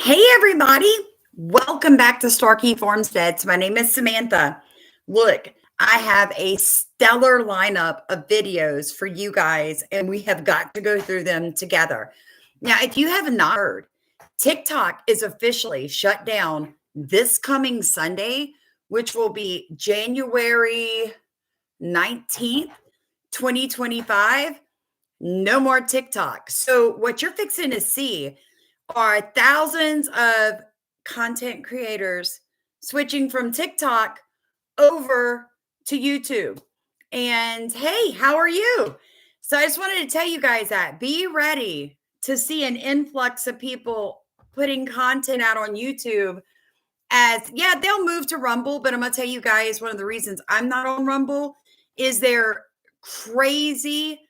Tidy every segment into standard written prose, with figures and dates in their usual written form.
Hey, everybody. Welcome back to Starkey Farmsteads. My name is Samantha. Look, I have a stellar lineup of videos for you guys, and we have got to go through them together. Now, if you have not heard, TikTok is officially shut down this coming Sunday, which will be January 19th, 2025. No more TikTok. So, what you're fixing to see are thousands of content creators switching from TikTok over to YouTube. And hey, how are you? So I just wanted to tell you guys that be ready to see an influx of people putting content out on YouTube. As yeah, they'll move to Rumble, but I'm gonna tell you guys one of the reasons I'm not on Rumble is their crazy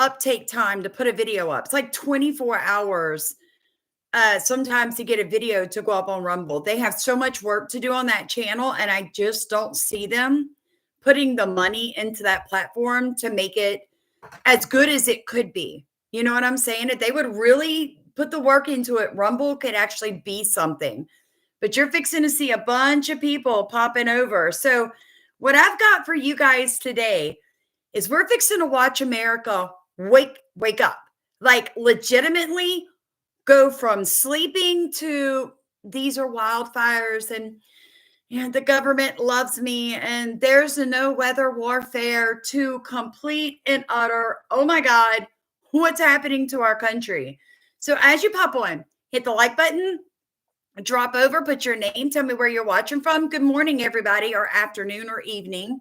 uptake time to put a video up. It's like 24 hours sometimes to get a video to go up on Rumble. They have so much work to do on that channel, and I just don't see them putting the money into that platform to make it as good as it could be. You know what I'm saying? If they would really put the work into it, Rumble could actually be something. But you're fixing to see a bunch of people popping over. So, what I've got for you guys today is we're fixing to watch America wake up. Like legitimately go from sleeping to these are wildfires and the government loves me and there's no weather warfare to complete and utter, oh my God, what's happening to our country? So as you pop on, hit the like button, drop over, put your name, tell me where you're watching from. Good morning, everybody, or afternoon or evening,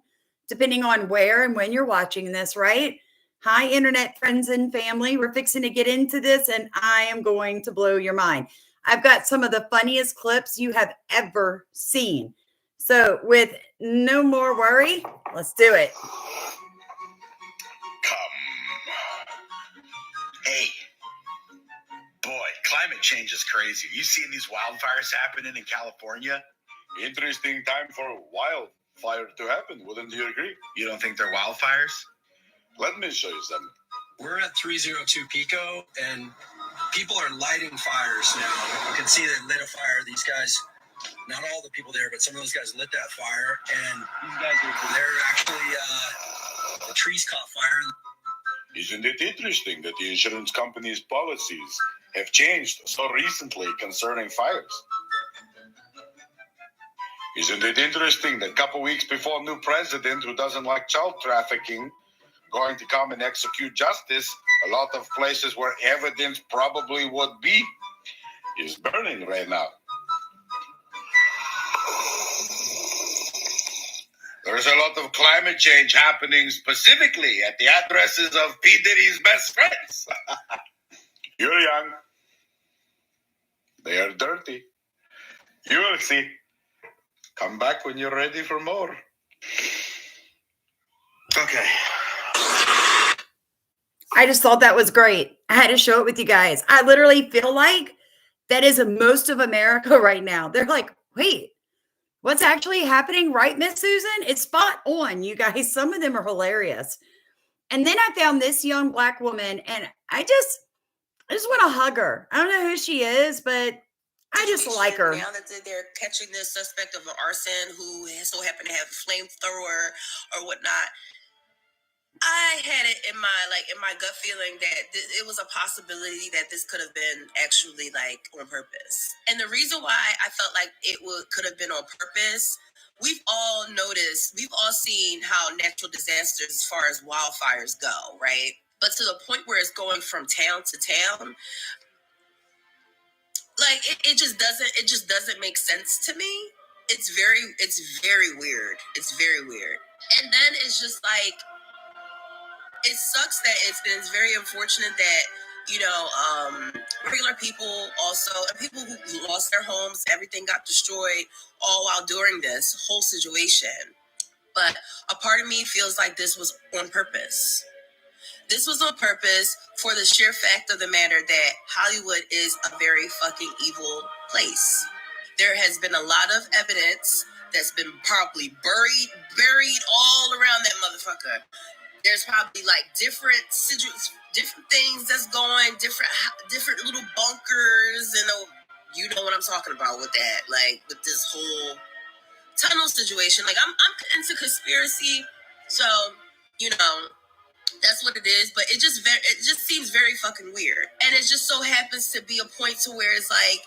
depending on where and when you're watching this, right? Hi, internet friends and family. We're fixing to get into this, and I am going to blow your mind. I've got some of the funniest clips you have ever seen. So, with no more worry, let's do it. Hey, boy, climate change is crazy. You seeing these wildfires happening in California? Interesting time for a wildfire to happen, wouldn't you agree? You don't think they're wildfires? Let me show you something. We're at 302 Pico, and people are lighting fires now. You can see they lit a fire. These guys, not all the people there, but some of those guys lit that fire, and these guys they're actually, the trees caught fire. Isn't it interesting that the insurance company's policies have changed so recently concerning fires? Isn't it interesting that a couple weeks before a new president who doesn't like child trafficking going to come and execute justice, a lot of places where evidence probably would be is burning right now. There's a lot of climate change happening specifically at the addresses of P. Diddy's best friends. You're young. They are dirty. You will see. Come back when you're ready for more. Okay. I just thought that was great. I had to show it with you guys. I literally feel like that is most of America right now. They're like, wait, what's actually happening? Right, Miss Susan? It's spot on, you guys. Some of them are hilarious. And then I found this young Black woman, and I just want to hug her. I don't know who she is, but I just like her. Now that they're catching the suspect of an arson who so happened to have a flamethrower or whatnot, I had it in my gut feeling that it was a possibility that this could have been actually on purpose. And the reason why I felt like it could have been on purpose, we've all noticed, we've all seen how natural disasters as far as wildfires go, right? But to the point where it's going from town to town, it just doesn't make sense to me. It's very weird. It's very weird. And then it's just it sucks that it's very unfortunate that regular people also, and people who lost their homes, everything got destroyed all while during this whole situation. But a part of me feels like this was on purpose. This was on purpose for the sheer fact of the matter that Hollywood is a very fucking evil place. There has been a lot of evidence that's been probably buried all around that motherfucker. There's probably different things that's going, different little bunkers and You know what I'm talking about with that, like with this whole tunnel situation. Like I'm into conspiracy, so you know that's what it is. But it just seems very fucking weird, and it just so happens to be a point to where it's like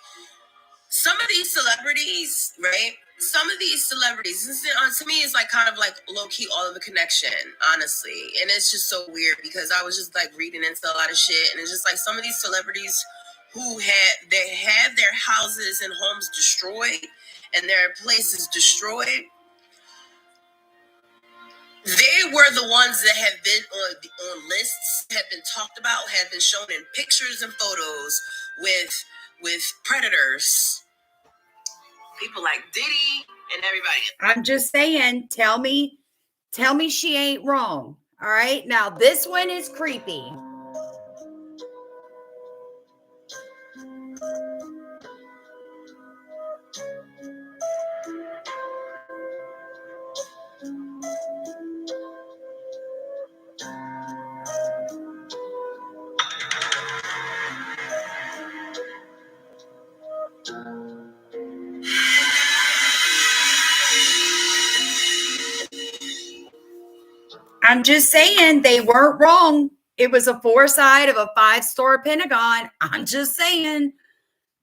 some of these celebrities, right? Some of these celebrities, to me, it's like kind of like low key all of the connection, honestly. And it's just so weird because I was just like reading into a lot of shit, and it's just like some of these celebrities who have their houses and homes destroyed and their places destroyed. They were the ones that have been on lists, have been talked about, have been shown in pictures and photos with predators. People like Diddy and everybody. I'm just saying, tell me she ain't wrong. All right. Now, this one is creepy. I'm just saying they weren't wrong. It was a foresight of a 5-star Pentagon. I'm just saying.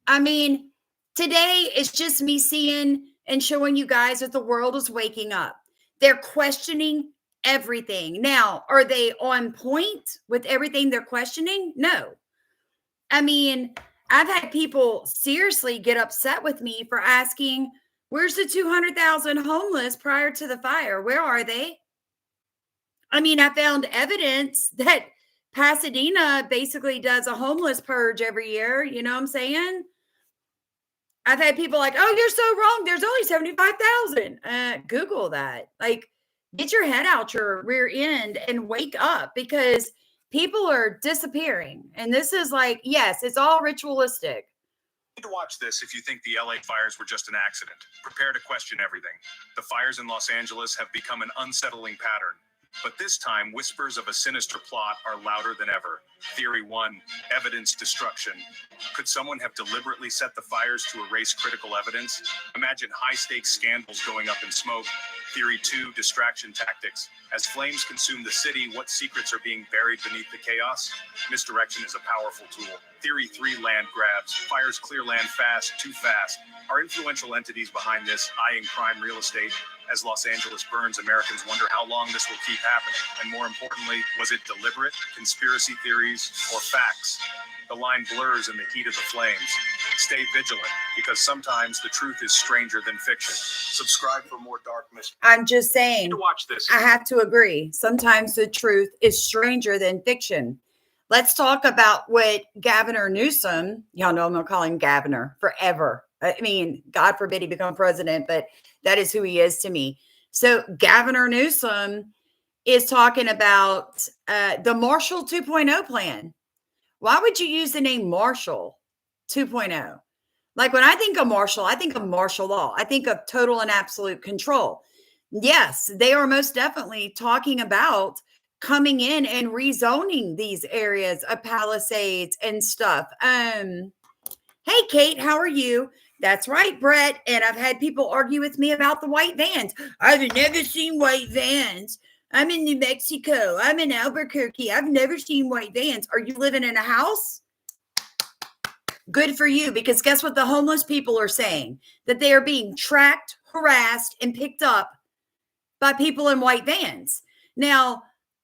I mean, today it's just me seeing and showing you guys that the world is waking up. They're questioning everything. Now, are they on point with everything they're questioning? No. I mean, I've had people seriously get upset with me for asking, where's the 200,000 homeless prior to the fire? Where are they? I mean, I found evidence that Pasadena basically does a homeless purge every year. You know what I'm saying? I've had people like, oh, you're so wrong. There's only 75,000. Google that. Like, get your head out your rear end and wake up because people are disappearing. And this is like, yes, it's all ritualistic. You need to watch this if you think the LA fires were just an accident. Prepare to question everything. The fires in Los Angeles have become an unsettling pattern. But this time, whispers of a sinister plot are louder than ever. Theory 1, evidence destruction. Could someone have deliberately set the fires to erase critical evidence? Imagine high-stakes scandals going up in smoke. Theory 2, distraction tactics. As flames consume the city, what secrets are being buried beneath the chaos? Misdirection is a powerful tool. Theory 3, land grabs. Fires clear land fast, too fast. Are influential entities behind this, eyeing prime real estate? As Los Angeles burns, Americans wonder how long this will keep happening. And more importantly, was it deliberate, conspiracy theories, or facts? The line blurs in the heat of the flames. Stay vigilant, because sometimes the truth is stranger than fiction. Subscribe for more dark mysteries. I'm just saying, To watch this. I have to agree. Sometimes the truth is stranger than fiction. Let's talk about what Governor Newsom, y'all know I'm going to call him Governor forever. I mean, God forbid he become president, but that is who he is to me. So Governor Newsom is talking about the Marshall 2.0 plan. Why would you use the name Marshall 2.0? Like when I think of Marshall, I think of martial law. I think of total and absolute control. Yes, they are most definitely talking about coming in and rezoning these areas of Palisades and stuff. Hey, Kate, how are you? That's right, Brett. And I've had people argue with me about the white vans. I've never seen white vans. I'm in New Mexico. I'm in Albuquerque. I've never seen white vans. Are you living in a house? Good for you, because guess what the homeless people are saying? That they are being tracked, harassed, and picked up by people in white vans. Now,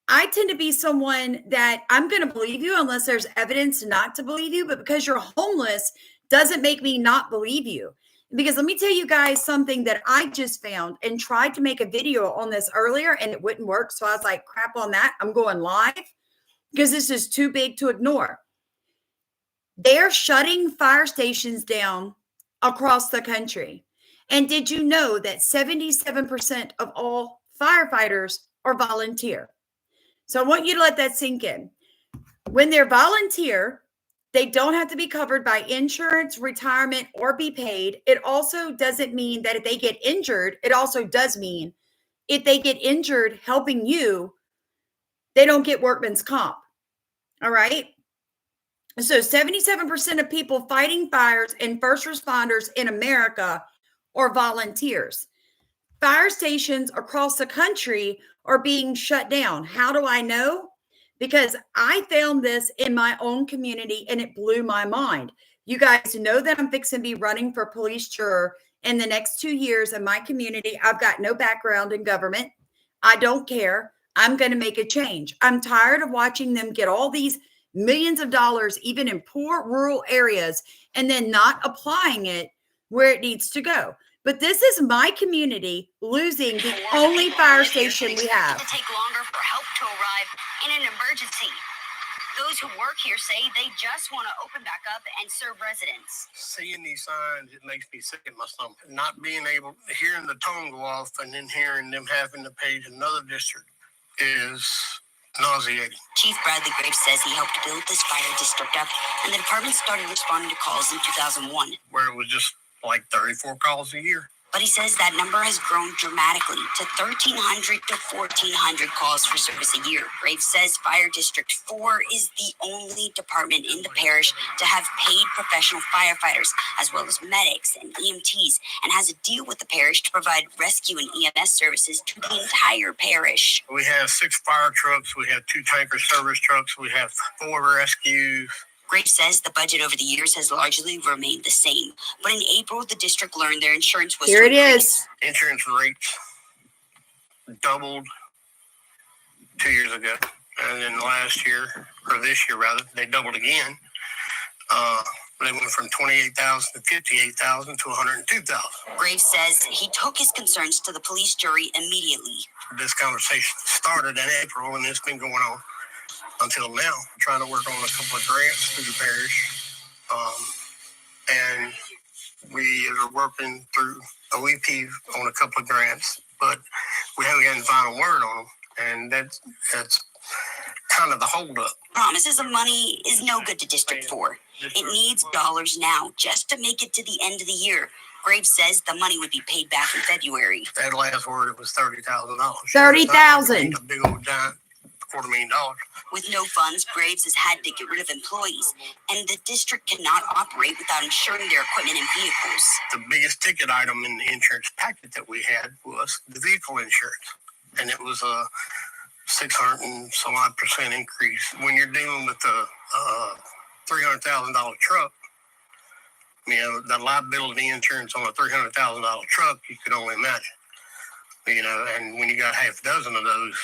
I tend to be someone that I'm going to believe you unless there's evidence not to believe you, but because you're homeless doesn't make me not believe you. Because let me tell you guys something that I just found and tried to make a video on this earlier and it wouldn't work. So I was like, crap on that. I'm going live because this is too big to ignore. They're shutting fire stations down across the country. And did you know that 77% of all firefighters are volunteer? So I want you to let that sink in. When they're volunteer, they don't have to be covered by insurance, retirement, or be paid. It also doesn't mean that if they get injured, it also does mean if they get injured helping you, they don't get workman's comp. All right. So 77% of people fighting fires and first responders in America are volunteers. Fire stations across the country are being shut down. How do I know? Because I found this in my own community and it blew my mind. You guys know that I'm fixing to be running for police juror in the next 2 years in my community. I've got no background in government. I don't care. I'm going to make a change. I'm tired of watching them get all these millions of dollars, even in poor rural areas, and then not applying it where it needs to go. But this is my community losing the only fire station we have. It will take longer for help to arrive in an emergency. Those who work here say they just want to open back up and serve residents. Seeing these signs, it makes me sick in my stomach. Not being able, hearing the tone go off and then hearing them having to pay another district is nauseating. Chief Bradley Graves says he helped build this fire district up, and the department started responding to calls in 2001. Where it was just like 34 calls a year. But he says that number has grown dramatically to 1,300 to 1,400 calls for service a year. Graves says Fire District 4 is the only department in the parish to have paid professional firefighters, as well as medics and EMTs, and has a deal with the parish to provide rescue and EMS services to the entire parish. We have 6 fire trucks, we have 2 tanker service trucks, we have 4 rescues. Graves says the budget over the years has largely remained the same. But in April, the district learned their insurance was Here it is. Insurance rates doubled 2 years ago. And then last year, or this year rather, they doubled again. They went from 28,000 to 58,000 to 102,000. Graves says he took his concerns to the police jury immediately. This conversation started in April, and it's been going on until now. I'm trying to work on a couple of grants through the parish. And we are working through OEP on a couple of grants, but we haven't gotten final word on them. And that's kind of the holdup. Promises of money is no good to District 4. It needs dollars now just to make it to the end of the year. Graves says the money would be paid back in February. That last word, it was $30,000. $30,000. A big old giant $250,000. With no funds, Graves has had to get rid of employees, and the district cannot operate without insuring their equipment and vehicles. The biggest ticket item in the insurance packet that we had was the vehicle insurance, and it was a 600 and some odd % increase. When you're dealing with a $300,000 truck, you know, the liability insurance on a $300,000 truck, you could only imagine. You know, and when you got half a dozen of those,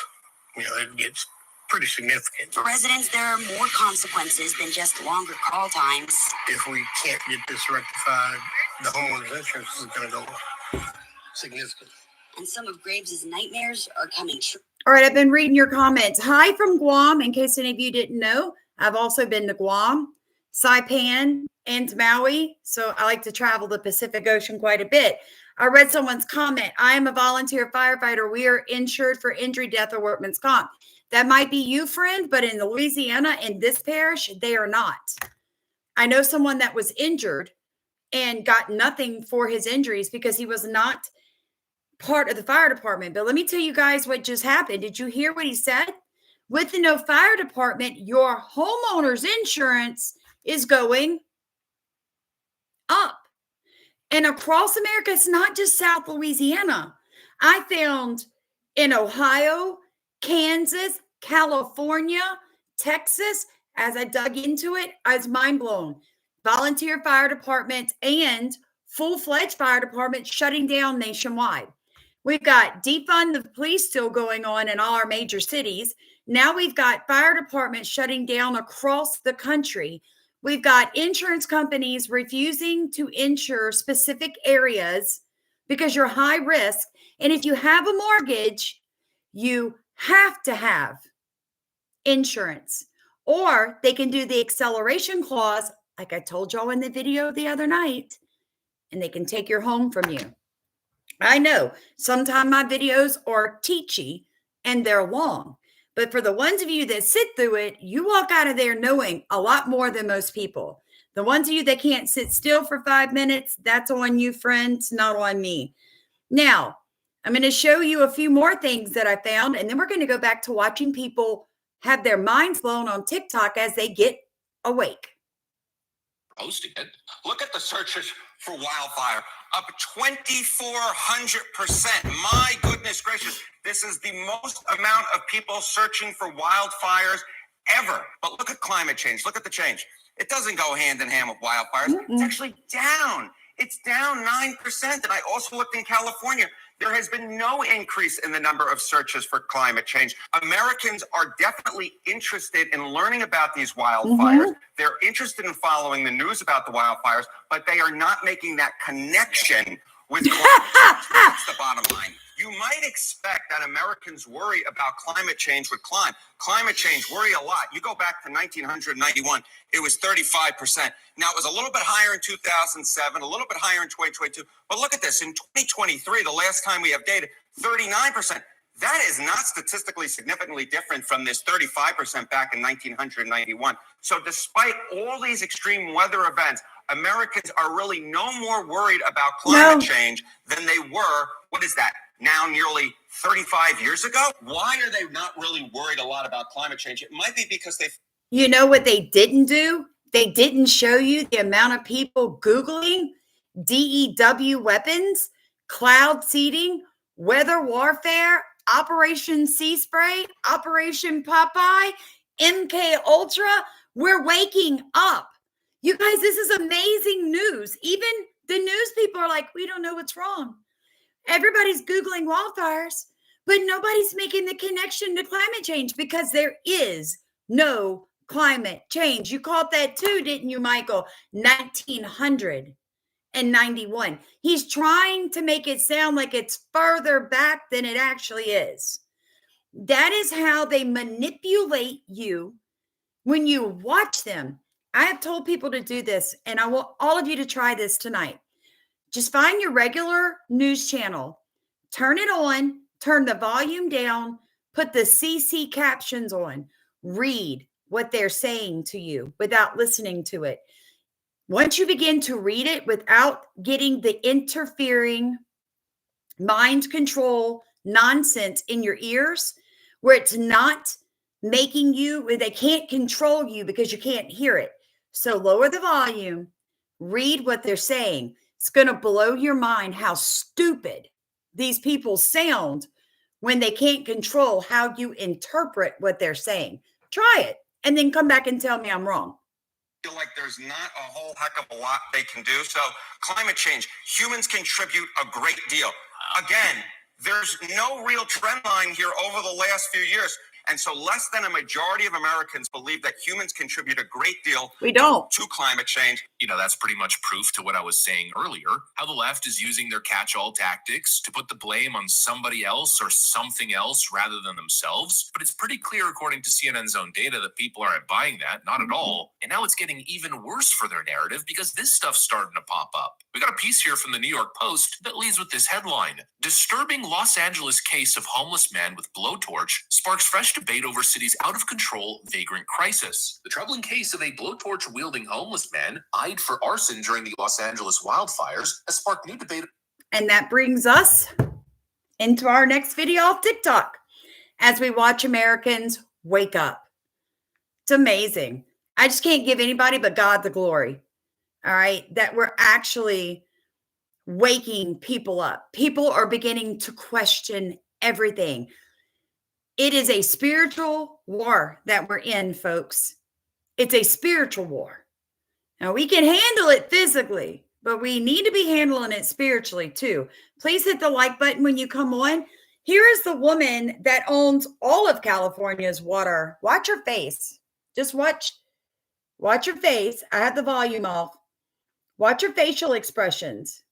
you know, it gets pretty significant. For residents, there are more consequences than just longer call times. If we can't get this rectified, the homeowner's insurance is going to go up significantly. And some of Graves' nightmares are coming true. All right, I've been reading your comments. Hi from Guam. In case any of you didn't know, I've also been to Guam, Saipan, and Maui. So I like to travel the Pacific Ocean quite a bit. I read someone's comment. I am a volunteer firefighter. We are insured for injury, death, or workman's comp. That might be you, friend, but in Louisiana, in this parish, they are not. I know someone that was injured and got nothing for his injuries because he was not part of the fire department. But let me tell you guys what just happened. Did you hear what he said? With the no fire department, your homeowner's insurance is going up. And across America, it's not just South Louisiana. I found in Ohio, Kansas, California, Texas, as I dug into it, I was mind blown. Volunteer fire departments and full-fledged fire departments shutting down nationwide. We've got defund the police still going on in all our major cities. Now we've got fire departments shutting down across the country. We've got insurance companies refusing to insure specific areas because you're high risk. And if you have a mortgage, you have to have insurance, or they can do the acceleration clause, like I told y'all in the video the other night, and they can take your home from you. I know sometimes my videos are teachy and they're long, but for the ones of you that sit through it, you walk out of there knowing a lot more than most people. The ones of you that can't sit still for 5 minutes, that's on you, friends, not on me. Now, I'm going to show you a few more things that I found, and then we're going to go back to watching people have their minds blown on TikTok as they get awake. posting it. Look at the searches for wildfire, up 2,400%. My goodness gracious, this is the most amount of people searching for wildfires ever. But look at climate change. Look at the change. It doesn't go hand in hand with wildfires. It's actually down. It's down 9%. And I also looked in California. There has been no increase in the number of searches for climate change. Americans are definitely interested in learning about these wildfires. They're interested in following the news about the wildfires, but they are not making that connection with climate change. That's the bottom line. You might expect that Americans worry about climate change with climate change worry a lot. You go back to 1991, it was 35%. Now, it was a little bit higher in 2007, a little bit higher in 2022. But look at this. In 2023, the last time we have data, 39%. That is not statistically significantly different from this 35% back in 1991. So despite all these extreme weather events, Americans are really no more worried about climate change than they were, what is that, now nearly 35 years ago? Why are they not really worried a lot about climate change? It might be because they... You know what they didn't do? They didn't show you the amount of people Googling DEW weapons, cloud seeding, weather warfare, Operation Sea Spray, Operation Popeye, MK Ultra. We're waking up. You guys, this is amazing news. Even the news people are like, we don't know what's wrong. Everybody's Googling wildfires, but nobody's making the connection to climate change because there is no climate change. You called that too, didn't you, Michael? 1991. He's trying to make it sound like it's further back than it actually is. That is how they manipulate you when you watch them. I have told people to do this, and I want all of you to try this tonight. Just find your regular news channel, turn it on, turn the volume down, put the CC captions on, read what they're saying to you without listening to it. Once you begin to read it without getting the interfering mind control nonsense in your ears, where it's not making you, where they can't control you because you can't hear it. So lower the volume, read what they're saying. It's going to blow your mind how stupid these people sound when they can't control how you interpret what they're saying. Try it and then come back and tell me I'm wrong. Feel like there's not a whole heck of a lot they can do. So climate change, humans contribute a great deal. Again, there's no real trend line here over the last few years. And so less than a majority of Americans believe that humans contribute a great deal to climate change. You know, that's pretty much proof to what I was saying earlier, how the left is using their catch-all tactics to put the blame on somebody else or something else rather than themselves. But it's pretty clear, according to CNN's own data, that people aren't buying that, not at all. And now it's getting even worse for their narrative because this stuff's starting to pop up. We got a piece here from the New York Post that leads with this headline. Disturbing Los Angeles case of homeless man with blowtorch sparks fresh debate over city's out-of-control vagrant crisis. The troubling case of a blowtorch-wielding homeless man eyed for arson during the Los Angeles wildfires has sparked new debate. And that brings us into our next video off TikTok as we watch Americans wake up. It's amazing. I just can't give anybody but God the glory. All right, that we're actually waking people up. People are beginning to question everything. It is a spiritual war that we're in, folks. It's a spiritual war. Now, we can handle it physically, but we need to be handling it spiritually too. Please hit the like button when you come on. Here is the woman that owns all of California's water. Watch her face. Just watch her face. I have the volume off. Watch her facial expressions.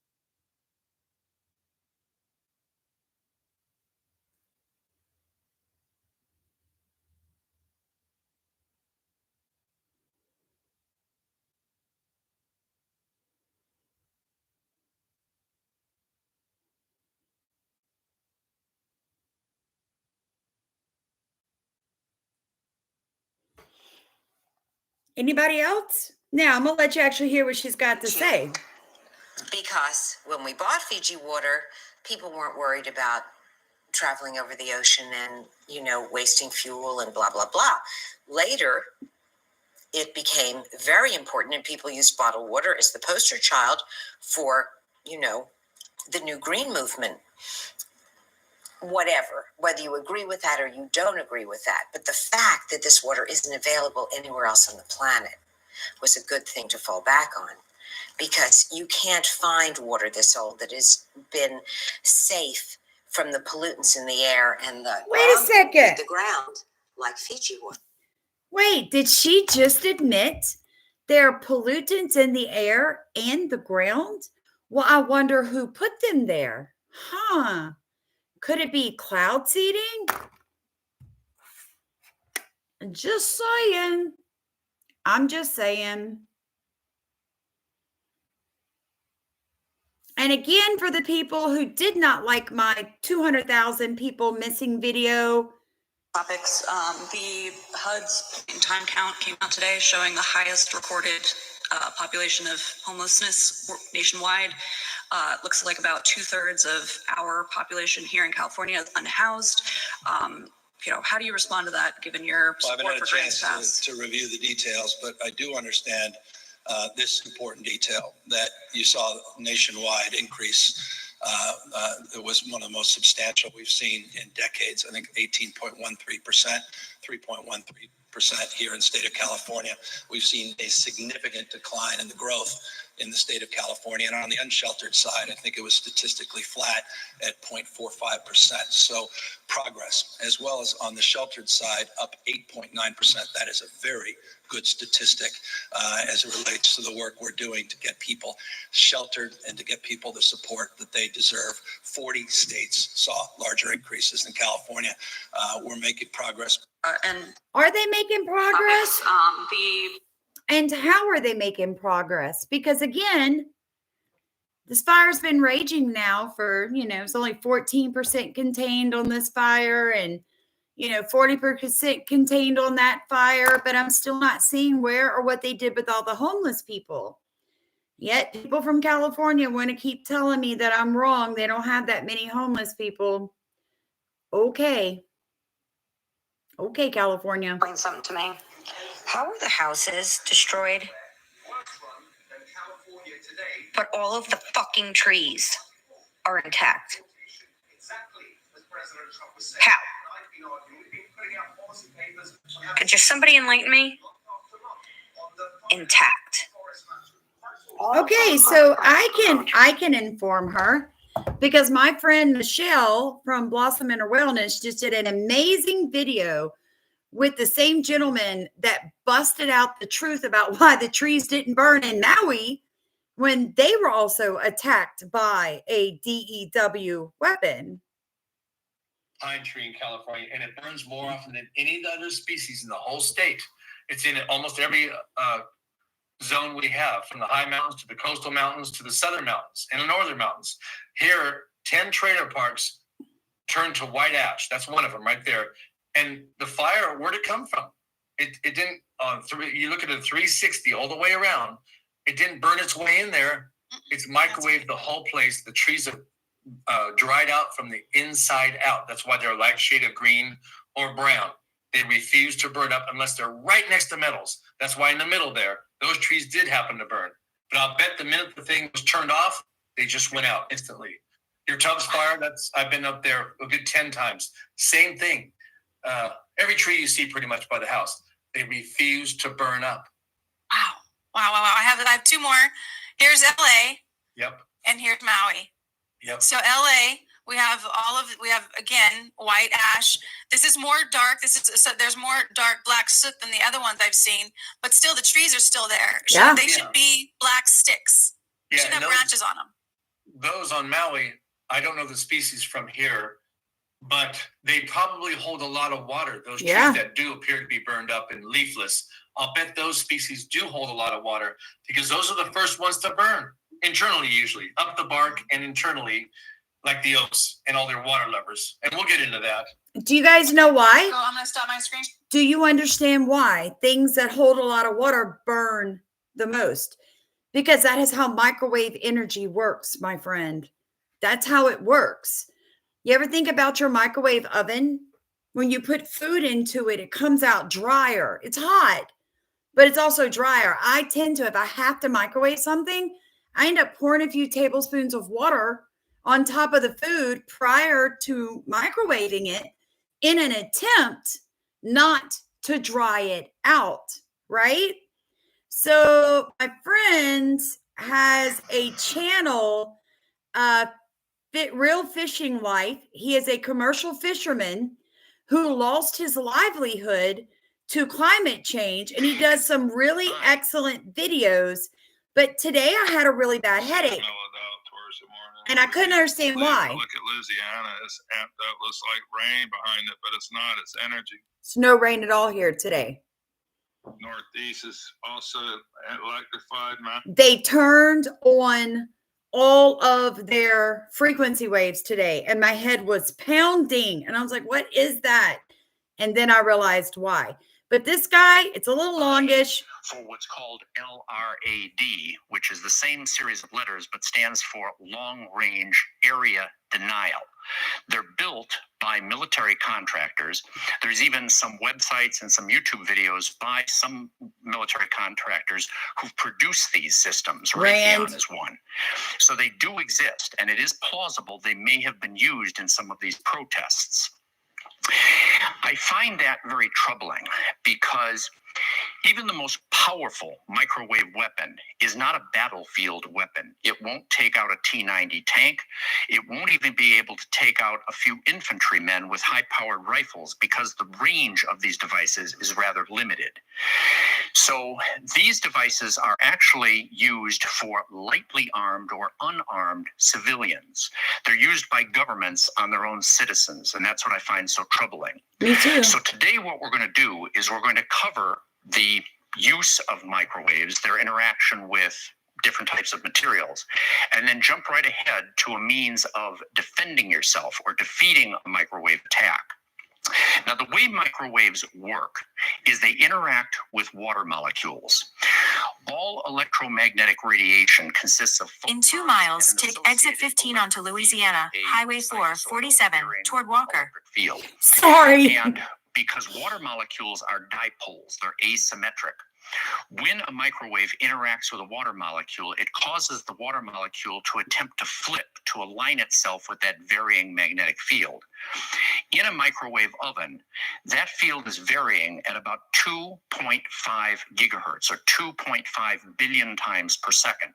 Anybody else? Now, I'm going to let you actually hear what she's got to say. Because when we bought Fiji water, people weren't worried about traveling over the ocean and, wasting fuel and blah, blah, blah. Later, it became very important, and people used bottled water as the poster child for, the new green movement. Whatever, whether you agree with that or you don't agree with that. But the fact that this water isn't available anywhere else on the planet was a good thing to fall back on, because you can't find water this old that has been safe from the pollutants in the air and the ground like Fiji water. Wait, did she just admit there are pollutants in the air and the ground? Well, I wonder who put them there. Huh. Could it be cloud seeding? Just saying. I'm just saying. And again, for the people who did not like my 200,000 people missing video. Topics. The HUD's time count came out today showing the highest recorded population of homelessness nationwide. Looks like about 2/3 of our population here in California is unhoused. How do you respond to that, given your support I haven't for had a Grants chance Pass? to review the details, but I do understand this important detail that you saw nationwide increase. It was one of the most substantial we've seen in decades. I think 18.13%, 3.13% here in the state of California. We've seen a significant decline in the growth in the state of California. And on the unsheltered side, I think it was statistically flat at 0.45%. So progress, as well as on the sheltered side, up 8.9%. That is a very good statistic as it relates to the work we're doing to get people sheltered and to get people the support that they deserve. 40 states saw larger increases than California. We're making progress. And are they making progress? And how are they making progress? Because again, this fire's been raging now for, it's only 14% contained on this fire and 40% contained on that fire, but I'm still not seeing where or what they did with all the homeless people. Yet people from California want to keep telling me that I'm wrong. They don't have that many homeless people. Okay, California. Explain something to me. How were the houses destroyed, but all of the fucking trees are intact? How? Could just somebody enlighten me? Intact. Okay, so I can inform her, because my friend Michelle from Blossom Inner Wellness just did an amazing video with the same gentleman that busted out the truth about why the trees didn't burn in Maui when they were also attacked by a DEW weapon. Pine tree in California, and it burns more often than any other species in the whole state. It's in almost every zone we have, from the high mountains to the coastal mountains to the southern mountains and the northern mountains. Here, 10 trailer parks turned to white ash. That's one of them right there. And the fire, where'd it come from? It didn't, you look at a 360 all the way around, it didn't burn its way in there. It's microwaved the whole place. The trees have dried out from the inside out. That's why they're a light shade of green or brown. They refuse to burn up unless they're right next to metals. That's why in the middle there, those trees did happen to burn. But I'll bet the minute the thing was turned off, they just went out instantly. Your Tubbs fire, I've been up there a good 10 times. Same thing. Every tree you see pretty much by the house, they refuse to burn up. Wow. I have two more. Here's LA. Yep. And here's Maui. Yep. So LA, we have again white ash. This is more dark. There's more dark black soot than the other ones I've seen, but still the trees are still there. They should be black sticks. They should have branches on them. Those on Maui, I don't know the species from here, but they probably hold a lot of water. Those trees that do appear to be burned up and leafless, I'll bet those species do hold a lot of water, because those are the first ones to burn. Internally, usually, up the bark and internally, like the oaks and all their water lovers. And we'll get into that. Do you guys know why? I'm going to stop my screen. Do you understand why things that hold a lot of water burn the most? Because that is how microwave energy works, my friend. That's how it works. You ever think about your microwave oven? When you put food into it, it comes out drier. It's hot. but it's also drier. I tend to, if I have to microwave something, I end up pouring a few tablespoons of water on top of the food prior to microwaving it in an attempt not to dry it out, right? So my friend has a channel, Real Fishing Life. He is a commercial fisherman who lost his livelihood to climate change, and he does some really excellent videos. But today I had a really bad headache, and I couldn't understand why. Look at Louisiana, it's amped up, looks like rain behind it, but it's not, it's energy. It's no rain at all here today. Northeast is also electrified, man. They turned on all of their frequency waves today, and my head was pounding, and I was like, what is that? And then I realized why. But this guy, it's a little longish. For what's called LRAD, which is the same series of letters but stands for Long Range Area Denial. They're built by military contractors. There's even some websites and some YouTube videos by some military contractors who've produced these systems. Raytheon is one. So they do exist, and it is plausible they may have been used in some of these protests. I find that very troubling because even the most powerful microwave weapon is not a battlefield weapon. It won't take out a T-90 tank. It won't even be able to take out a few infantrymen with high-powered rifles because the range of these devices is rather limited. So these devices are actually used for lightly armed or unarmed civilians. They're used by governments on their own citizens, and that's what I find so troubling. Me too. So today what we're going to do is we're going to cover the use of microwaves, their interaction with different types of materials, and then jump right ahead to a means of defending yourself or defeating a microwave attack. Now, the way microwaves work is they interact with water molecules. All electromagnetic radiation consists of... In 2 miles, take exit 15 onto Louisiana, Highway 447, toward Walker. Field. Sorry. And because water molecules are dipoles, they're asymmetric. When a microwave interacts with a water molecule, it causes the water molecule to attempt to flip, to align itself with that varying magnetic field. In a microwave oven, that field is varying at about 2.5 gigahertz, or 2.5 billion times per second.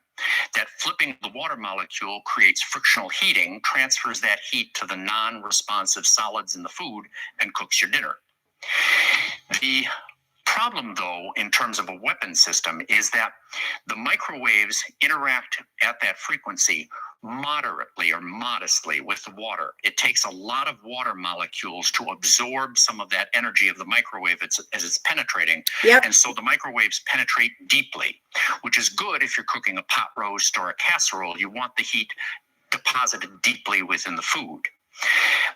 That flipping of the water molecule creates frictional heating, transfers that heat to the non-responsive solids in the food, and cooks your dinner. The problem, though, in terms of a weapon system is that the microwaves interact at that frequency moderately or modestly with the water. It takes a lot of water molecules to absorb some of that energy of the microwave as it's penetrating. Yep. And so the microwaves penetrate deeply, which is good if you're cooking a pot roast or a casserole. You want the heat deposited deeply within the food.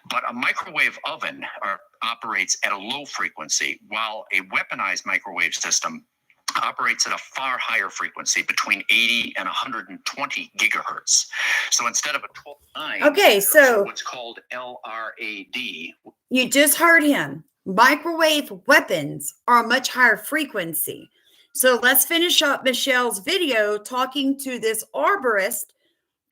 But a microwave oven operates at a low frequency, while a weaponized microwave system operates at a far higher frequency, between 80 and 120 gigahertz. So instead of a 12.9, okay, so what's called LRAD. You just heard him. Microwave weapons are a much higher frequency. So let's finish up Michelle's video talking to this arborist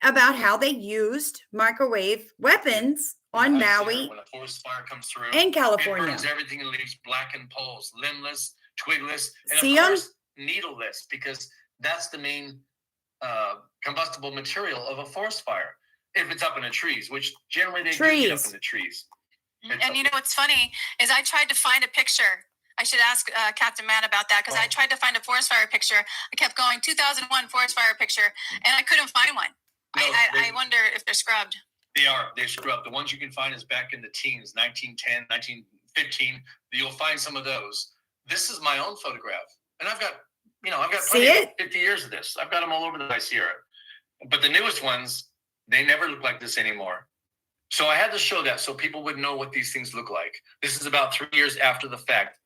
about how they used microwave weapons on Maui when a forest fire comes through and California. It burns everything and leaves blackened poles, limbless, twigless, and See of 'em? course needleless, because that's the main combustible material of a forest fire. If it's up in the trees, which generally they do get up in the trees. And you know what's funny is I tried to find a picture. I should ask Captain Matt about that, because I tried to find a forest fire picture. I kept going 2001 forest fire picture, and I couldn't find one. No, I wonder if they're scrubbed. They're scrubbed. The ones you can find is back in the teens, 1910, 1915. You'll find some of those. This is my own photograph, and I've got plenty of 50 years of this. I've got them all over the place here. But the newest ones, they never look like this anymore. So I had to show that so people would know what these things look like. This is about 3 years after the fact.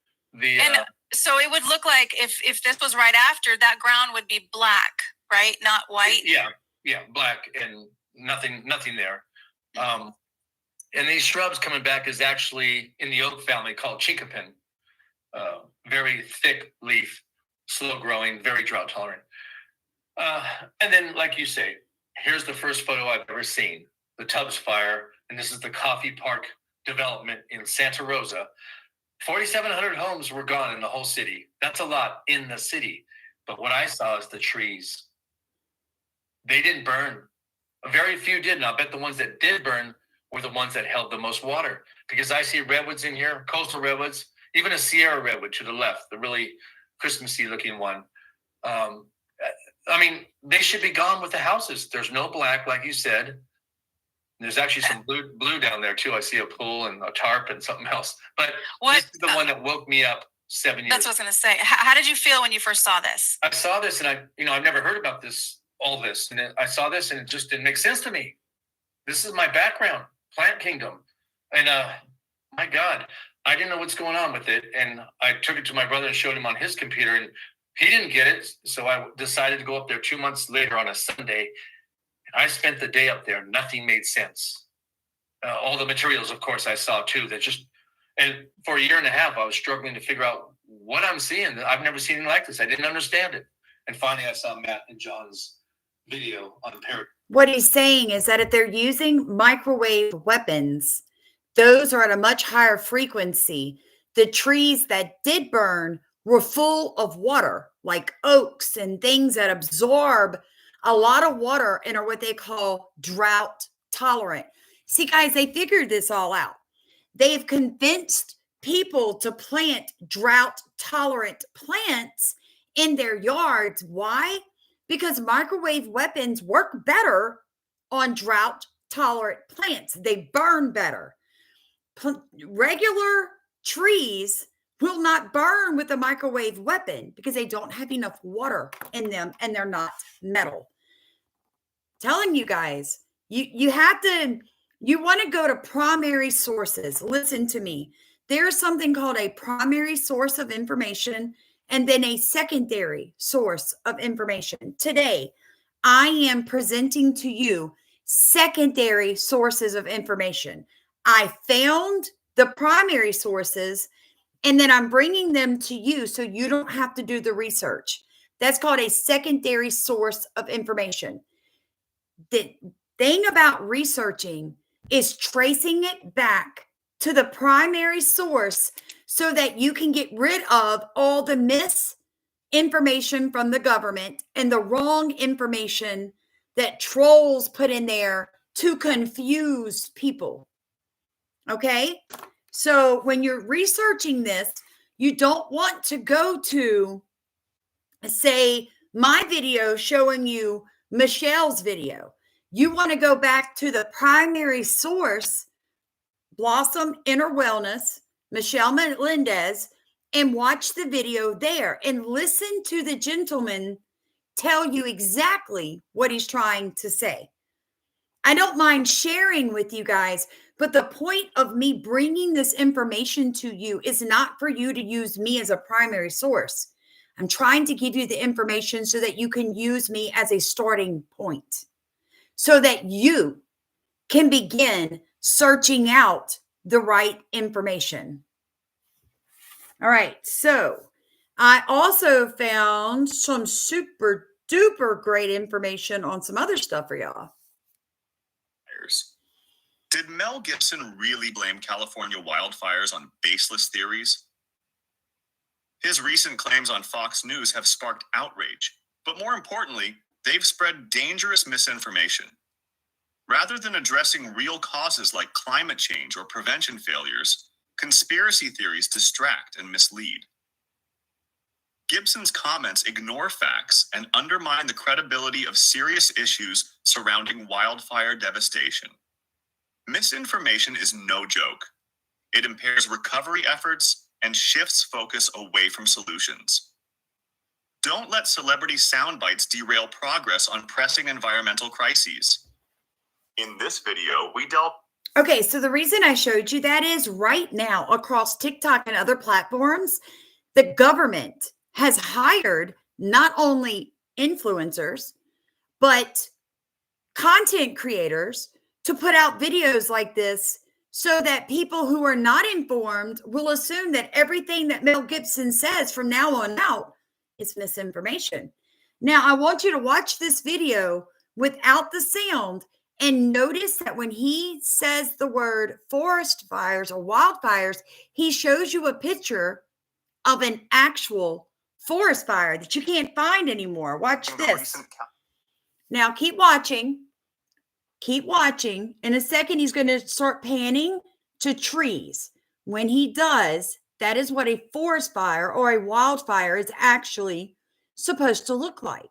So it would look like if this was right after, that ground would be black, right? Not white. Yeah, black and nothing there. And these shrubs coming back is actually in the oak family called chinkapin. Very thick leaf. slow growing, very drought tolerant. And then, like you say, here's the first photo I've ever seen, the Tubbs fire, and this is the Coffee Park development in Santa Rosa. 4,700 homes were gone in the whole city. That's a lot in the city. But what I saw is the trees. They didn't burn. Very few did, and I'll bet the ones that did burn were the ones that held the most water. Because I see redwoods in here, coastal redwoods, even a Sierra redwood to the left, the really Christmassy looking one. I mean, they should be gone with the houses. There's no black, like you said. There's actually some blue down there too. I see a pool and a tarp and something else. But this is the one that woke me up 7 years. That's what I was going to say. How did you feel when you first saw this? I saw this and I've never heard about all this. And I saw this and it just didn't make sense to me. This is my background, plant kingdom. And my God, I didn't know what's going on with it. And I took it to my brother and showed him on his computer and he didn't get it. So I decided to go up there 2 months later on a Sunday. I spent the day up there. Nothing made sense. All the materials, of course, I saw too. And for a year and a half, I was struggling to figure out what I'm seeing. I've never seen anything like this. I didn't understand it. And finally, I saw Matt and John's video on Parrot. What he's saying is that if they're using microwave weapons, those are at a much higher frequency. The trees that did burn were full of water, like oaks and things that absorb a lot of water and are what they call drought tolerant. See, guys, they figured this all out. They've convinced people to plant drought tolerant plants in their yards. Why? Because microwave weapons work better on drought tolerant plants. They burn better. Regular trees will not burn with a microwave weapon because they don't have enough water in them and they're not metal. Telling you guys, you want to go to primary sources. Listen to me. There's something called a primary source of information and then a secondary source of information. Today, I am presenting to you secondary sources of information. I found the primary sources and then I'm bringing them to you so you don't have to do the research. That's called a secondary source of information. The thing about researching is tracing it back to the primary source so that you can get rid of all the misinformation from the government and the wrong information that trolls put in there to confuse people. Okay? So when you're researching this, you don't want to go to, say, my video showing you Michelle's video. You want to go back to the primary source, Blossom Inner Wellness, Michelle Melendez, and watch the video there and listen to the gentleman tell you exactly what he's trying to say. I don't mind sharing with you guys, but the point of me bringing this information to you is not for you to use me as a primary source. I'm trying to give you the information so that you can use me as a starting point, so that you can begin searching out the right information. All right, so I also found some super duper great information on some other stuff for y'all. Did Mel Gibson really blame California wildfires on baseless theories? His recent claims on Fox News have sparked outrage, but more importantly, they've spread dangerous misinformation. Rather than addressing real causes like climate change or prevention failures, conspiracy theories distract and mislead. Gibson's comments ignore facts and undermine the credibility of serious issues surrounding wildfire devastation. Misinformation is no joke. It impairs recovery efforts and shifts focus away from solutions. Don't let celebrity sound bites derail progress on pressing environmental crises. In this video, we delve. Okay, so the reason I showed you that is right now across TikTok and other platforms, the government has hired not only influencers, but content creators to put out videos like this so that people who are not informed will assume that everything that Mel Gibson says from now on out is misinformation. Now, I want you to watch this video without the sound and notice that when he says the word forest fires or wildfires, he shows you a picture of an actual forest fire that you can't find anymore. Watch this. Now, keep watching. Keep watching. In a second, he's going to start panning to trees. When he does, that is what a forest fire or a wildfire is actually supposed to look like.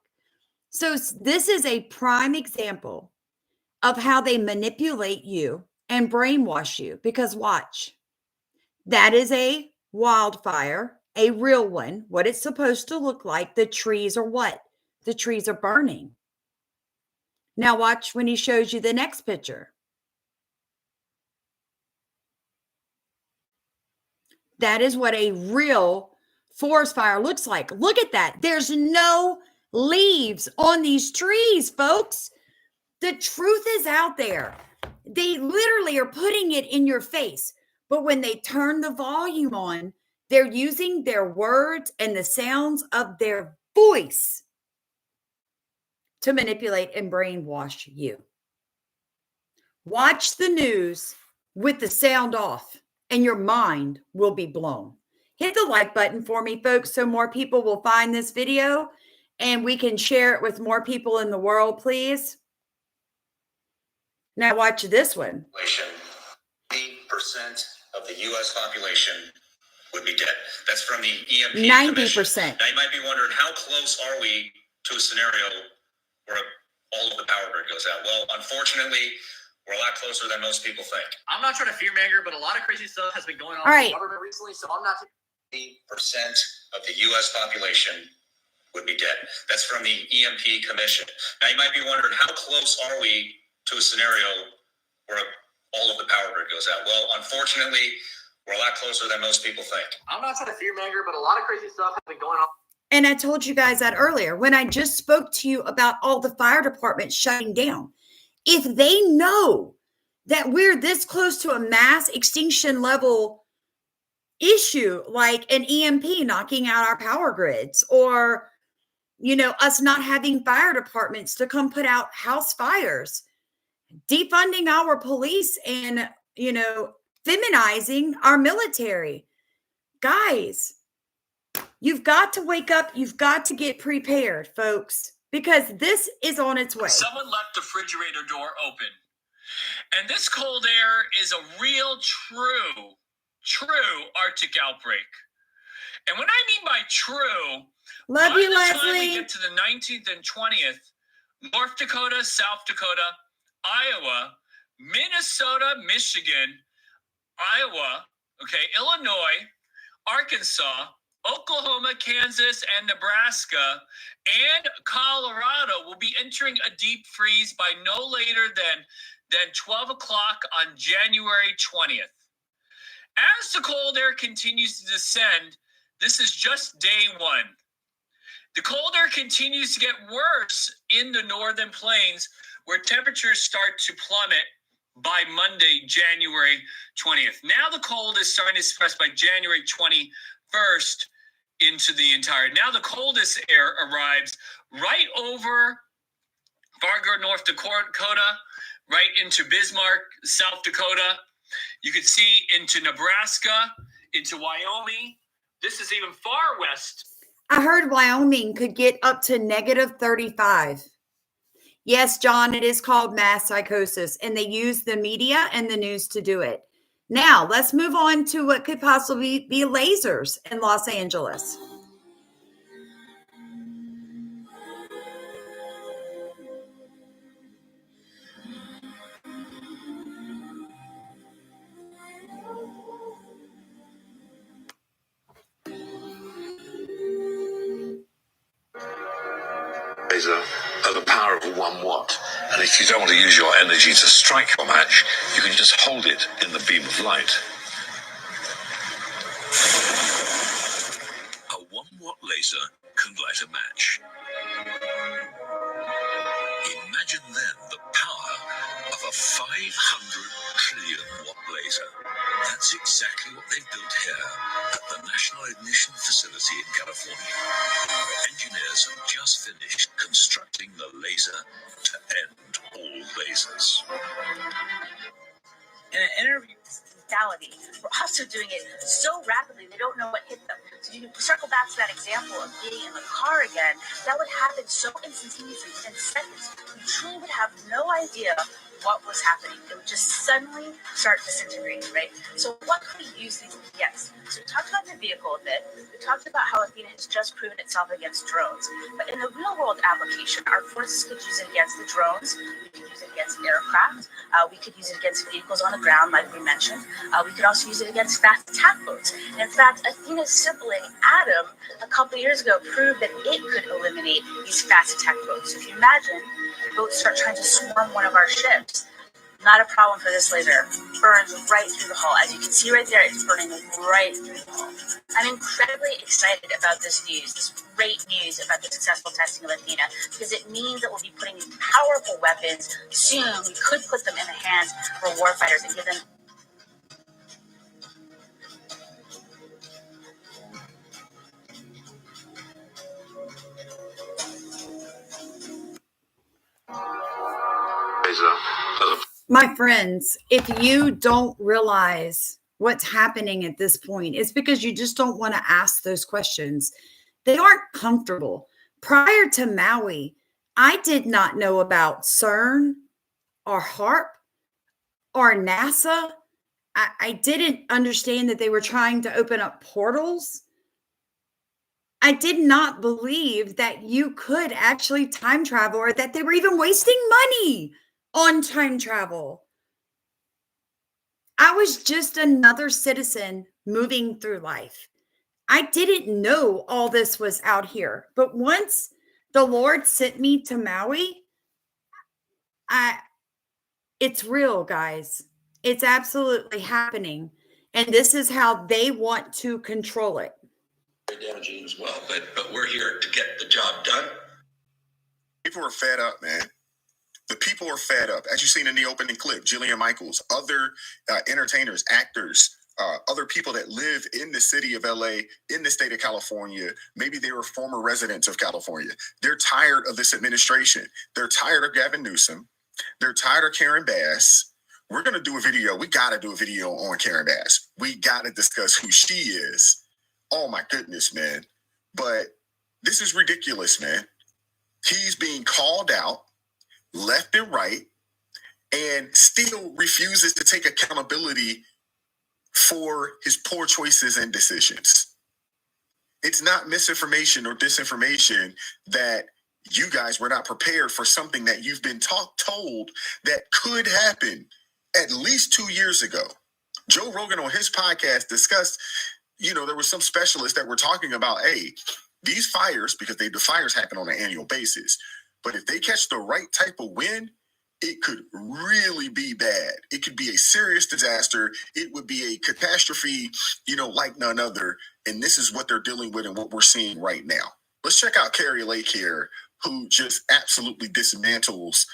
So this is a prime example of how they manipulate you and brainwash you. Because watch, that is a wildfire, a real one, what it's supposed to look like. The trees are what? The trees are burning. Now watch when he shows you the next picture. That is what a real forest fire looks like. Look at that. There's no leaves on these trees, folks. The truth is out there. They literally are putting it in your face. But when they turn the volume on, they're using their words and the sounds of their voice to manipulate and brainwash you. Watch the news with the sound off, and your mind will be blown. Hit the like button for me, folks, so more people will find this video and we can share it with more people in the world, please. Now watch this one. 80% of the U.S. population would be dead. That's from the EMP 90%. Commission. Now you might be wondering, how close are we to a scenario where all of the power grid goes out? Well, unfortunately, we're a lot closer than most people think. I'm not trying to fearmonger, but a lot of crazy stuff has been going on in the government recently, so I'm not... 80% of the U.S. population would be dead. That's from the EMP Commission. Now you might be wondering, how close are we to a scenario where all of the power grid goes out? Well, unfortunately, we're a lot closer than most people think. I'm not trying to fearmonger, but a lot of crazy stuff has been going on. And I told you guys that earlier when I just spoke to you about all the fire departments shutting down. If they know that we're this close to a mass extinction level issue, like an EMP knocking out our power grids, or, you know, us not having fire departments to come put out house fires, defunding our police and, you know, feminizing our military. Guys, you've got to wake up. You've got to get prepared, folks, because this is on its way. Someone left the refrigerator door open. And this cold air is a real, true Arctic outbreak. And when I mean by true, love you, by the time Leslie. we get to the 19th and 20th, North Dakota, South Dakota, Iowa, Minnesota, Michigan, Iowa, Illinois, Arkansas, Oklahoma, Kansas, and Nebraska, and Colorado will be entering a deep freeze by no later than 12 o'clock on January 20th. As the cold air continues to descend, this is just day one. The cold air continues to get worse in the northern plains, where temperatures start to plummet by Monday, January 20th. Now the cold is starting to suppress by January 21st into the entire. Now the coldest air arrives right over Fargo, North Dakota, right into Bismarck, South Dakota. You can see into Nebraska, into Wyoming. This is even far west. I heard Wyoming could get up to negative 35. Yes, John, it is called mass psychosis, and they use the media and the news to do it. Now, let's move on to what could possibly be lasers in Los Angeles. Laser at the power of 1 watt. And if you don't want to use your energy to strike your match, you can just hold it in the beam of light. A 1 watt laser can light a match. Imagine then the power of a 500 trillion watt laser. That's exactly what they've built here at the National Ignition Facility in California. Engineers have just finished constructing the laser to end all lasers. In an interview lethality, we're also doing it so rapidly they don't know what hit them. So you can circle back to that example of being in the car again. That would happen so instantaneously within seconds. You truly would have no idea what was happening. It would just suddenly start disintegrating, right? So what can we use these against? So we talked about the vehicle a bit. We talked about how Athena has just proven itself against drones. But in the real world application, our forces could use it against the drones. We could use it against aircraft. We could use it against vehicles on the ground, like we mentioned. We could also use it against fast attack boats. And in fact, Athena's sibling, Adam, a couple of years ago proved that it could eliminate these fast attack boats. So if you imagine boats start trying to swarm one of our ships, not a problem for this laser. Burns right through the hull. As you can see right there, it's burning right through the hull. I'm incredibly excited about this news, this great news about the successful testing of Athena, because it means that we'll be putting these powerful weapons soon. We could put them in the hands of warfighters and give them My friends, if you don't realize what's happening at this point, it's because you just don't want to ask those questions. They aren't comfortable. Prior to Maui, I did not know about CERN or HARP or NASA. I didn't understand that they were trying to open up portals. I did not believe that you could actually time travel or that they were even wasting money on time travel. I was just another citizen moving through life. I didn't know all this was out here. But once the Lord sent me to Maui, it's real, guys. It's absolutely happening. And this is how they want to control it. Damaging as well, but we're here to get the job done. People are fed up, man. The people are fed up. As you've seen in the opening clip, Jillian Michaels, other entertainers, actors, other people that live in the city of LA, in the state of California, maybe they were former residents of California. They're tired of this administration. They're tired of Gavin Newsom. They're tired of Karen Bass. We're going to do a video. We got to do a video on Karen Bass. We got to discuss who she is. Oh my goodness, man. But this is ridiculous, man. He's being called out left and right and still refuses to take accountability for his poor choices and decisions. It's not misinformation or disinformation that you guys were not prepared for something that you've been told that could happen at least 2 years ago. Joe Rogan on his podcast discussed, there were some specialists that were talking about, hey, these fires, because the fires happen on an annual basis, but if they catch the right type of wind, it could really be bad. It could be a serious disaster. It would be a catastrophe, like none other. And this is what they're dealing with and what we're seeing right now. Let's check out Carrie Lake here, who just absolutely dismantles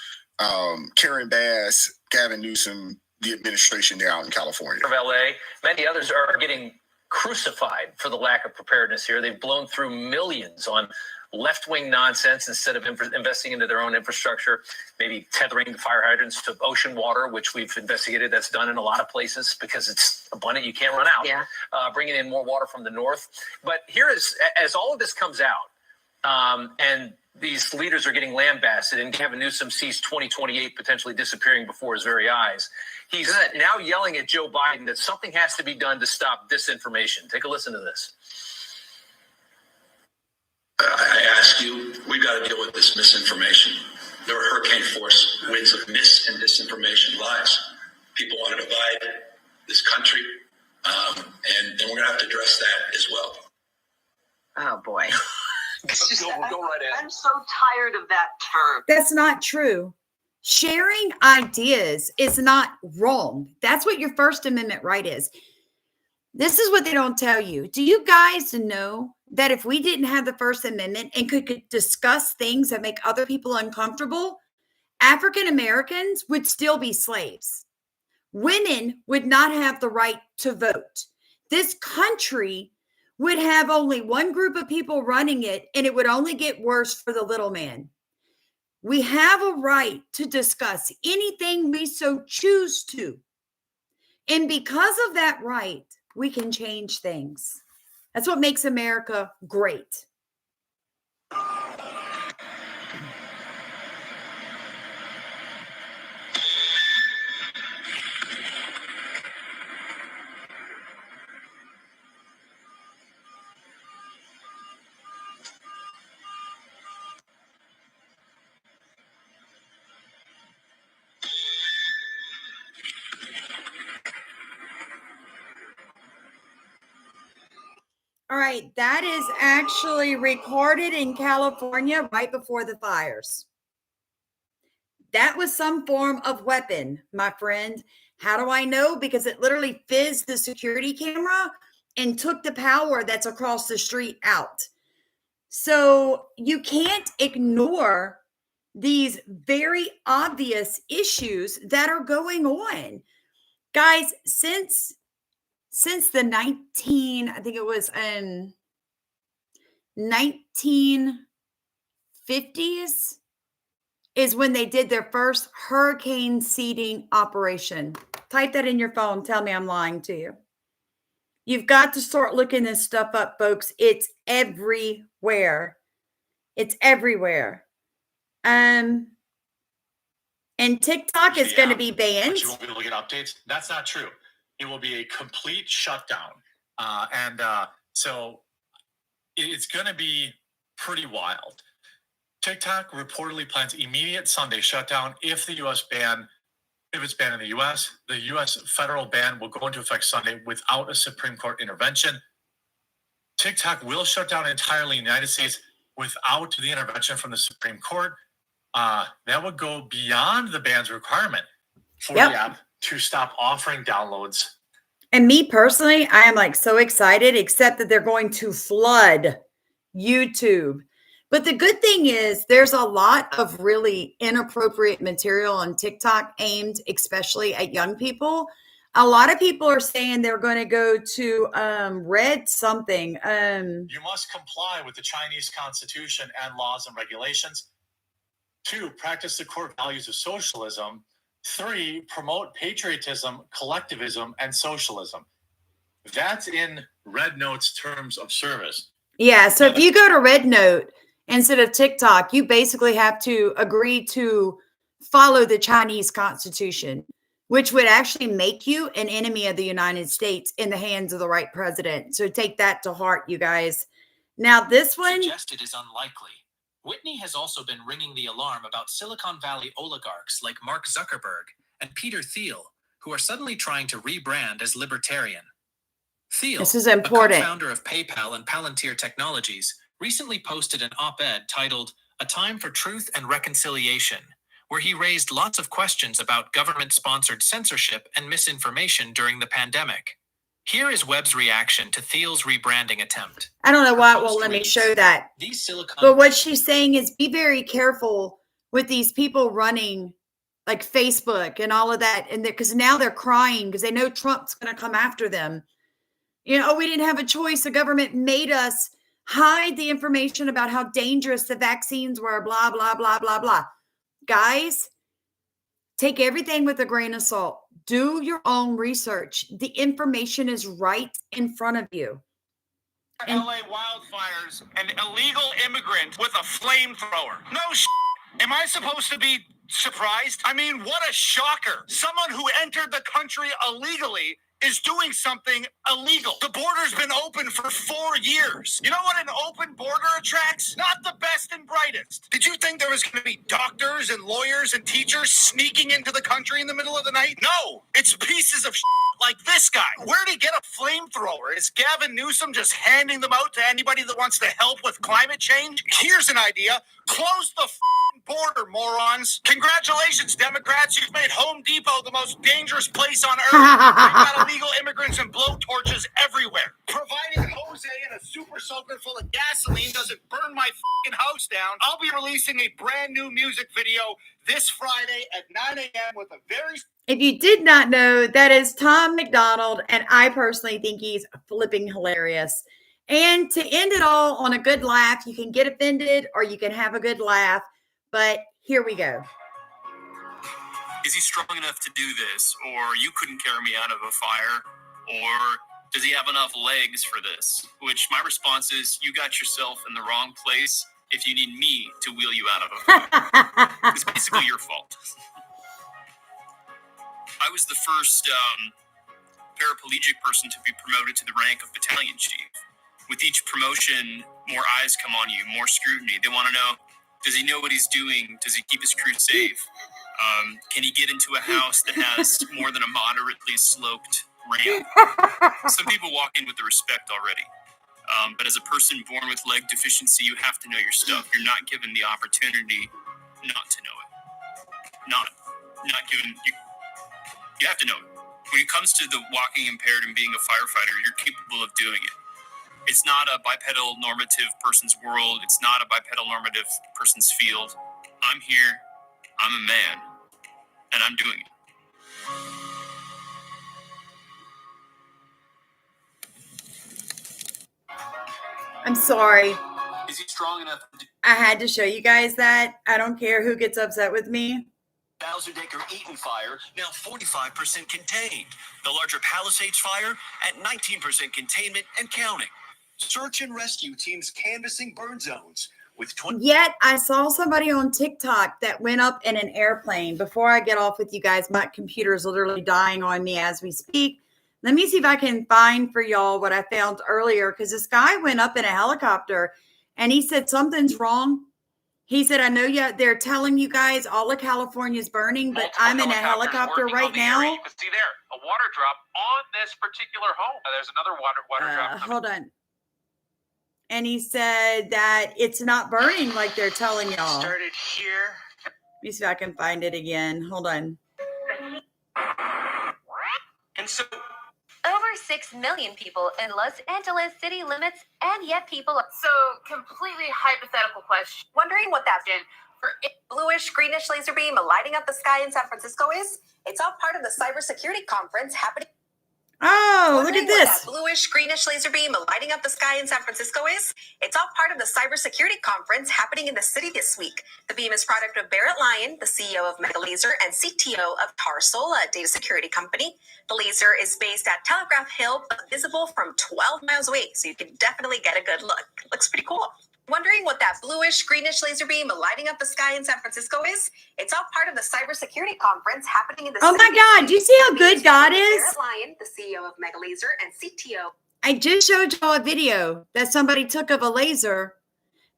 Karen Bass, Gavin Newsom, the administration there out in California. Of LA, many others are getting crucified for the lack of preparedness here. They've blown through millions on left-wing nonsense instead of investing into their own infrastructure, maybe tethering the fire hydrants to ocean water, which we've investigated. That's done in a lot of places because it's abundant. You can't run out. Yeah. Bringing in more water from the north. But here is, as all of this comes out, and these leaders are getting lambasted, and Gavin Newsom sees 2028 potentially disappearing before his very eyes. He's now yelling at Joe Biden that something has to be done to stop disinformation. Take a listen to this. I ask you, we've got to deal with this misinformation. There are hurricane force winds of mis and disinformation lies. People want to divide this country, and we're going to have to address that as well. Oh, boy. Go right ahead. I'm so tired of that term. That's not true. Sharing ideas is not wrong. That's what your First Amendment right is. This is what they don't tell you. Do you guys know that if we didn't have the First Amendment and could discuss things that make other people uncomfortable, African Americans would still be slaves? women would not have the right to vote. This country would have only one group of people running it, and it would only get worse for the little man. We have a right to discuss anything we so choose to. And because of that right, we can change things. That's what makes America great. All right, that is actually recorded in California right before the fires. That was some form of weapon, my friend. How do I know? Because it literally fizzed the security camera and took the power that's across the street out. So you can't ignore these very obvious issues that are going on. Guys, since the 1950s is when they did their first hurricane seeding operation. Type that in your phone. Tell me I'm lying to you. You've got to start looking this stuff up, folks. It's everywhere. It's everywhere. And TikTok is going to be banned. But you won't be able to get updates. That's not true. It will be a complete shutdown. So it's going to be pretty wild. TikTok reportedly plans immediate Sunday shutdown if it's banned in the U.S. The U.S. federal ban will go into effect Sunday without a Supreme Court intervention. TikTok will shut down entirely in the United States without the intervention from the Supreme Court. That would go beyond the ban's requirement for the app to stop offering downloads. And me personally, I am like so excited, except that they're going to flood YouTube. But the good thing is there's a lot of really inappropriate material on TikTok aimed especially at young people. A lot of people are saying they're going to go to red something. You must comply with the Chinese Constitution and laws and regulations. 2, practice the core values of socialism. 3, promote patriotism, collectivism, and socialism. That's in Red Note's terms of service. Yeah, so if you go to Red Note instead of TikTok, you basically have to agree to follow the Chinese Constitution, which would actually make you an enemy of the United States in the hands of the right president. So take that to heart, you guys. Now, this one suggested is unlikely. Whitney has also been ringing the alarm about Silicon Valley oligarchs like Mark Zuckerberg and Peter Thiel, who are suddenly trying to rebrand as libertarian. Thiel, this is important, a co-founder of PayPal and Palantir Technologies, recently posted an op-ed titled "A Time for Truth and Reconciliation," where he raised lots of questions about government-sponsored censorship and misinformation during the pandemic. Here is Webb's reaction to Thiel's rebranding attempt. I don't know why it won't let me show that. But what she's saying is be very careful with these people running like Facebook and all of that. And because now they're crying because they know Trump's going to come after them. You know, we didn't have a choice. The government made us hide the information about how dangerous the vaccines were, blah, blah, blah, blah, blah. Guys, take everything with a grain of salt. Do your own research. The information is right in front of you. LA wildfires, an illegal immigrant with a flamethrower. No Am I supposed to be surprised? I mean, what a shocker. Someone who entered the country illegally is doing something illegal. The border's been open for 4 years. You know what an open border attracts? Not the best and brightest. Did you think there was going to be doctors and lawyers and teachers sneaking into the country in the middle of the night? No, it's pieces of like this guy. Where'd he get a flamethrower? Is Gavin Newsom just handing them out to anybody that wants to help with climate change? Here's an idea. Close the border, morons. Congratulations, Democrats. You've made Home Depot the most dangerous place on earth. We've got illegal immigrants and blowtorches everywhere. Providing Jose in a super soaker full of gasoline doesn't burn my house down, I'll be releasing a brand new music video this Friday at 9 a.m. with a very... If you did not know, that is Tom McDonald, and I personally think he's flipping hilarious. And to end it all on a good laugh, you can get offended or you can have a good laugh, but here we go. Is he strong enough to do this? Or you couldn't carry me out of a fire? Or does he have enough legs for this? Which my response is, you got yourself in the wrong place if you need me to wheel you out of a fire. It's basically your fault. I was the first paraplegic person to be promoted to the rank of battalion chief. With each promotion, more eyes come on you, more scrutiny. They want to know, does he know what he's doing? Does he keep his crew safe? Can he get into a house that has more than a moderately sloped ramp? Some people walk in with the respect already. But as a person born with leg deficiency, you have to know your stuff. You're not given the opportunity not to know it. Not given. You have to know it. When it comes to the walking impaired and being a firefighter, you're capable of doing it. It's not a bipedal normative person's world. It's not a bipedal normative person's field. I'm here. I'm a man. And I'm doing it. I'm sorry. Is he strong enough to... I had to show you guys that. I don't care who gets upset with me. 1,000-acre Eaton fire, now 45% contained. The larger Palisades fire at 19% containment and counting. Search and rescue teams canvassing burn zones with 20. Yet I saw somebody on TikTok that went up in an airplane. Before I get off with you guys, my computer is literally dying on me as we speak. Let me see if I can find for y'all what I found earlier, because this guy went up in a helicopter and he said something's wrong. He said, I know they're telling you guys all of California is burning, but I'm in a helicopter right now. You can see there a water drop on this particular home. There's another water drop. Hold on. And he said that it's not burning like they're telling y'all. Started here. Let me see if I can find it again. Hold on. And so over 6 million people in Los Angeles city limits, and yet people are... So, completely hypothetical question. Wondering what that For bluish, greenish laser beam lighting up the sky in San Francisco is? It's all part of the cybersecurity conference happening. Oh, look at this. What that bluish, greenish laser beam lighting up the sky in San Francisco is? It's all part of the cybersecurity conference happening in the city this week. The beam is product of Barrett Lyon, the CEO of Megalaser and CTO of Tarsola, a data security company. The laser is based at Telegraph Hill, but visible from 12 miles away, so you can definitely get a good look. It looks pretty cool. Wondering what that bluish, greenish laser beam lighting up the sky in San Francisco is? It's all part of the cybersecurity conference happening in the city. Oh my God, do you see how good God is? Barrett Lyon, the CEO of Megalaser and CTO. I just showed y'all a video that somebody took of a laser,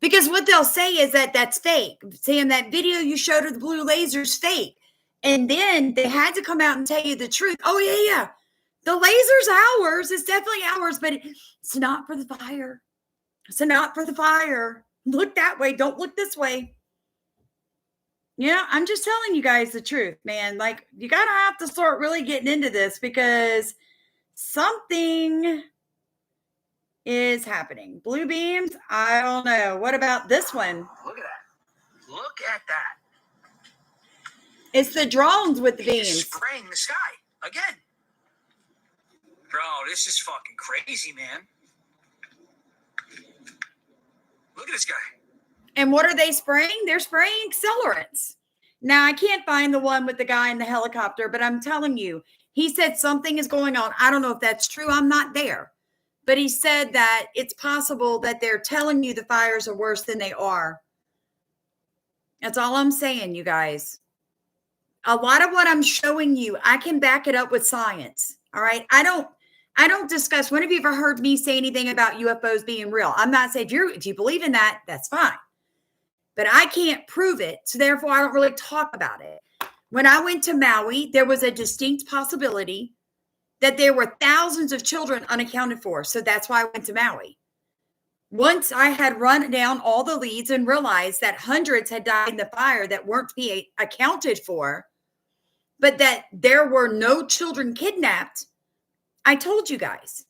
because what they'll say is that that's fake. Saying that video you showed of the blue laser is fake. And then they had to come out and tell you the truth. Oh, yeah. The laser's ours. It's definitely ours, but it's not for the fire. It's not for the fire. Look that way. Don't look this way. Yeah, I'm just telling you guys the truth, man. Like, you got to have to start really getting into this, because something is happening. Blue beams? I don't know. What about this one? Look at that. Look at that. It's the drones with the beams. Spraying the sky again. Bro, this is fucking crazy, man. Look at this guy. And what are they spraying? They're spraying accelerants. Now, I can't find the one with the guy in the helicopter, but I'm telling you, he said something is going on. I don't know if that's true. I'm not there. But he said that it's possible that they're telling you the fires are worse than they are. That's all I'm saying, you guys. A lot of what I'm showing you, I can back it up with science. All right. I don't discuss. When have you ever heard me say anything about UFOs being real? I'm not saying if you believe in that, that's fine. But I can't prove it. So therefore, I don't really talk about it. When I went to Maui, there was a distinct possibility that there were thousands of children unaccounted for. So that's why I went to Maui. Once I had run down all the leads and realized that hundreds had died in the fire that weren't being accounted for, but that there were no children kidnapped, I told you guys,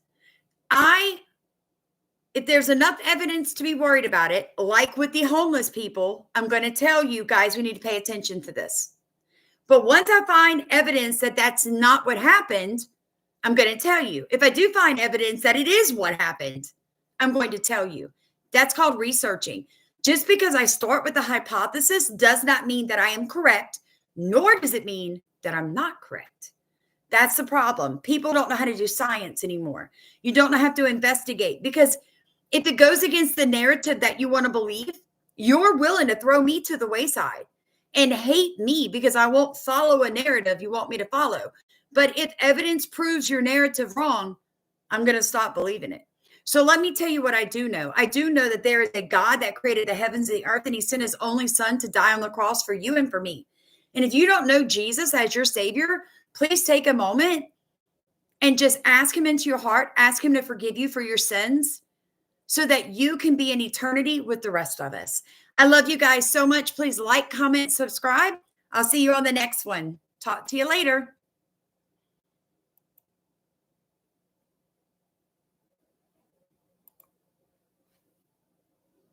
if there's enough evidence to be worried about it, like with the homeless people, I'm going to tell you guys, we need to pay attention to this. But once I find evidence that that's not what happened, I'm going to tell you. If I do find evidence that it is what happened, I'm going to tell you. That's called researching. Just because I start with a hypothesis does not mean that I am correct, nor does it mean that I'm not correct. That's the problem. People don't know how to do science anymore. You don't know how to investigate, because if it goes against the narrative that you want to believe, you're willing to throw me to the wayside and hate me because I won't follow a narrative you want me to follow. But if evidence proves your narrative wrong, I'm going to stop believing it. So let me tell you what I do know. I do know that there is a God that created the heavens and the earth, and he sent his only son to die on the cross for you and for me. And if you don't know Jesus as your savior, please take a moment and just ask him into your heart. Ask him to forgive you for your sins so that you can be in eternity with the rest of us. I love you guys so much. Please like, comment, subscribe. I'll see you on the next one. Talk to you later.